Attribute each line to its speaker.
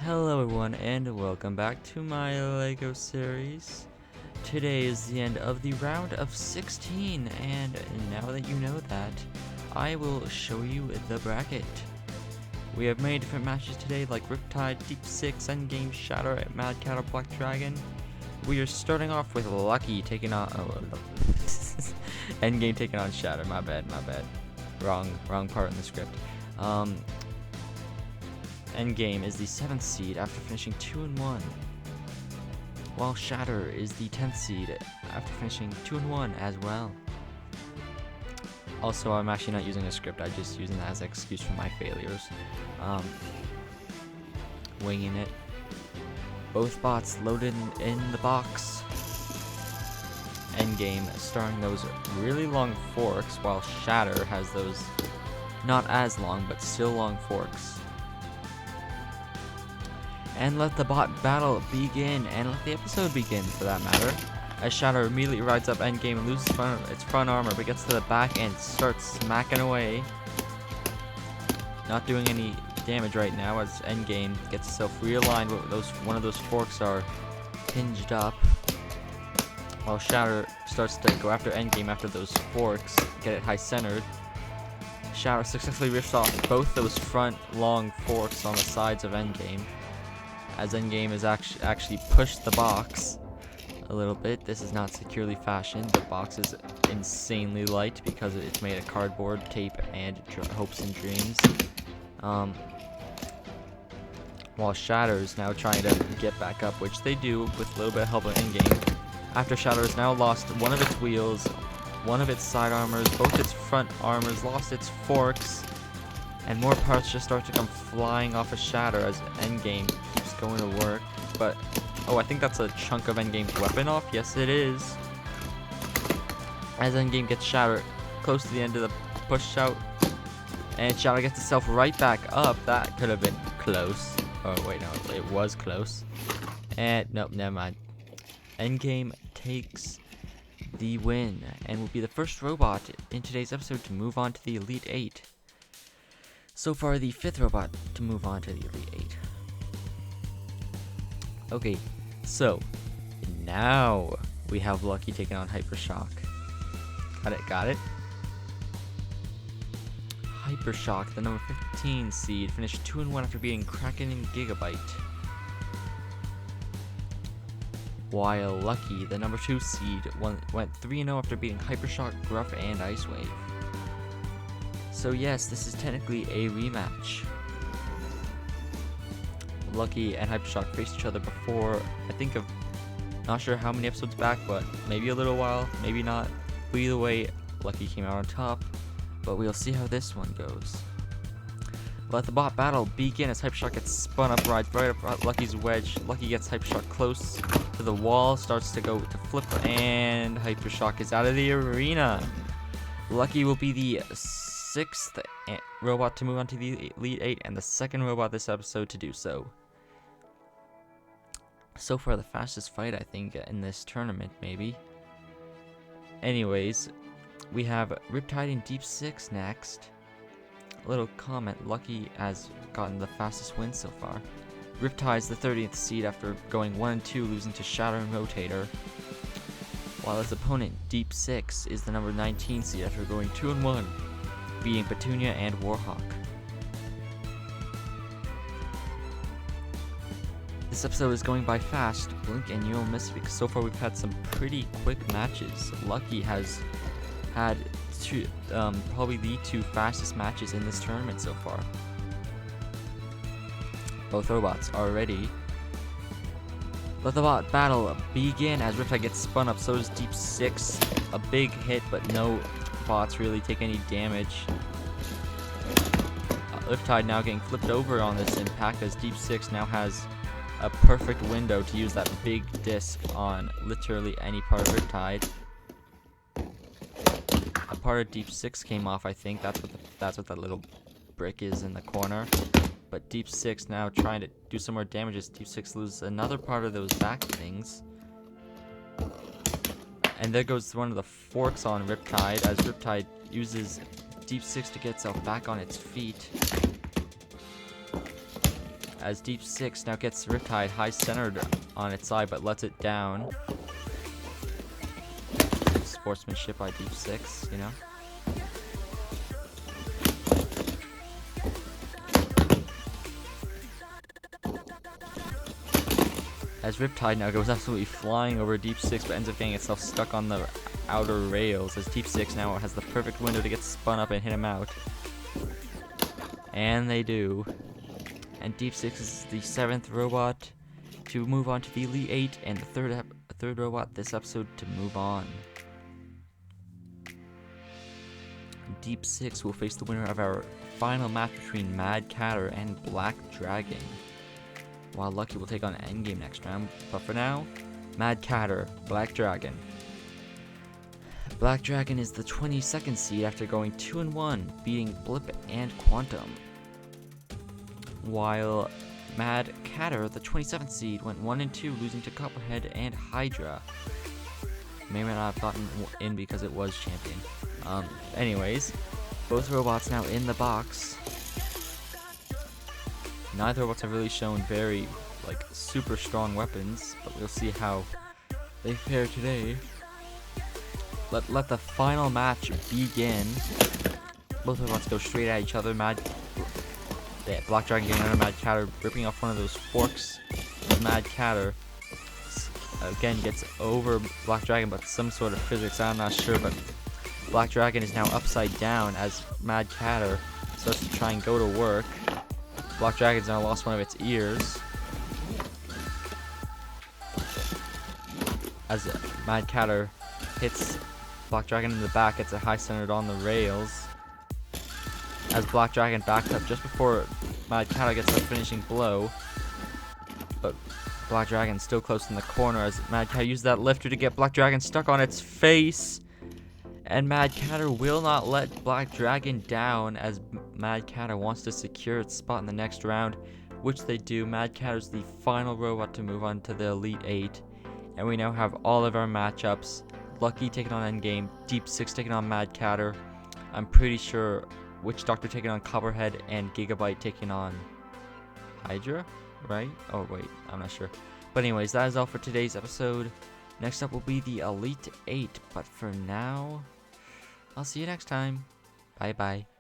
Speaker 1: Hello everyone and welcome back to my LEGO series. Today is the end of the round of 16 and now that you know that, I will show you the bracket. We have many different matches today like Riptide, Ep.6, Endgame, Shatter, Mad Cat, Black Dragon. We are starting off with Lucky taking on Endgame taking on Shatter. My bad. Wrong part in the script. Endgame is the 7th seed after finishing 2-1, while Shatter is the 10th seed after finishing 2-1 as well. Also, I'm actually not using a script, I'm just using that as an excuse for my failures. Winging it. Both bots loaded in the box. Endgame starring those really long forks, while Shatter has those not as long but still long forks. And let the bot battle begin, and let the episode begin for that matter. As Shatter immediately rides up Endgame and loses its front armor, but gets to the back and starts smacking away. Not doing any damage right now as Endgame gets itself realigned with one of those forks are hinged up. While Shatter starts to go after Endgame after those forks, get it high centered. Shatter successfully rips off both those front long forks on the sides of Endgame. As Endgame is actually pushed the box a little bit. This is not securely fashioned. The box is insanely light because it's made of cardboard, tape, and hopes and dreams. While Shatter is now trying to get back up, which they do with a little bit of help of Endgame. After Shatter has now lost one of its wheels, one of its side armors, both its front armors, lost its forks, and more parts just start to come flying off of Shatter as Endgame keeps going to work. But, oh, I think that's a chunk of Endgame's weapon off. Yes, it is. As Endgame gets Shatter close to the end of the push out, and Shatter gets itself right back up. That could have been close. Oh, wait, no, it was close. And, nope, never mind. Endgame takes the win and will be the first robot in today's episode to move on to the Elite 8. So far, the 5th robot to move on to the Elite 8. Okay, so now we have Lucky taking on Hypershock. Got it? Hypershock, the number 15 seed, finished 2-1 after beating Kraken and Gigabyte. While Lucky, the number 2 seed, went 3-0 after beating Hypershock, Gruff, and Ice Wave. So yes, this is technically a rematch. Lucky and Hypershock faced each other before, not sure how many episodes back, but maybe a little while, maybe not. But either way, Lucky came out on top, but we'll see how this one goes. Let the bot battle begin as Hypershock gets spun up right up Lucky's wedge. Lucky gets Hypershock close to the wall, starts to go to flip, and Hypershock is out of the arena. Lucky will be the 6th robot to move on to the Elite 8 and the 2nd robot this episode to do so. So far the fastest fight I think in this tournament maybe. Anyways, we have Riptide and Ep.6 next. A little comment, Lucky has gotten the fastest win so far. Riptide's the 30th seed after going 1-2, losing to Shatter and Rotator. While its opponent, Ep.6, is the number 19 seed after going 2-1. Beating Petunia and Warhawk. This episode is going by fast, blink and you'll miss it because so far we've had some pretty quick matches. Lucky has had probably the 2 fastest matches in this tournament so far. Both robots are ready. Let the bot battle begin as Riptide gets spun up, so does Ep.6. A big hit, but no bots really take any damage. Riptide now getting flipped over on this impact as Ep.6 now has a perfect window to use that big disc on literally any part of Riptide. A part of Ep.6 came off, I think. That's what that little brick is in the corner. But Ep.6 now trying to do some more damage as Ep.6 loses another part of those back things. And there goes one of the forks on Riptide as Riptide uses Ep.6 to get itself back on its feet. as Deep 6 now gets Riptide high centered on its side but lets it down. Sportsmanship by Deep 6, you know. As Riptide now goes absolutely flying over Deep 6 but ends up getting itself stuck on the outer rails as Deep 6 now has the perfect window to get spun up and hit him out. And they do. And Deep 6 is the 7th robot to move on to the Elite 8 and the third robot this episode to move on. Deep 6 will face the winner of our final match between Mad Catter and Black Dragon, while Lucky will take on Endgame next round. But for now, Mad Catter, Black Dragon. Black Dragon is the 22nd seed after going 2-1, beating Blip and Quantum, while Mad Catter, the 27th seed, went 1-2, losing to Copperhead and Hydra. May or may not have gotten in because it was champion. Anyways, both robots now in the box. Neither robots have really shown very, super strong weapons, but we'll see how they fare today. Let the final match begin. Both robots go straight at each other. Black Dragon getting under Mad Catter, ripping off one of those forks. Mad Catter again gets over Black Dragon, but some sort of physics, I'm not sure, but Black Dragon is now upside down as Mad Catter starts to try and go to work. Black Dragon's now lost one of its ears as Mad Catter hits Black Dragon in the back, gets it high centered on the rails. As Black Dragon backs up just before Mad Catter gets the finishing blow, but Black Dragon's still close in the corner as Mad Catter uses that lifter to get Black Dragon stuck on its face. And Mad Catter will not let Black Dragon down as Mad Catter wants to secure its spot in the next round, which they do. Mad Catter's the final robot to move on to the Elite 8, and we now have all of our matchups. Lucky taking on Endgame, Deep 6 taking on Mad Catter. I'm pretty sure Witch Doctor taking on Copperhead, and Gigabyte taking on Hydra, right? Oh wait, I'm not sure. But anyways, that is all for today's episode. Next up will be the Elite 8, but for now, I'll see you next time. Bye bye.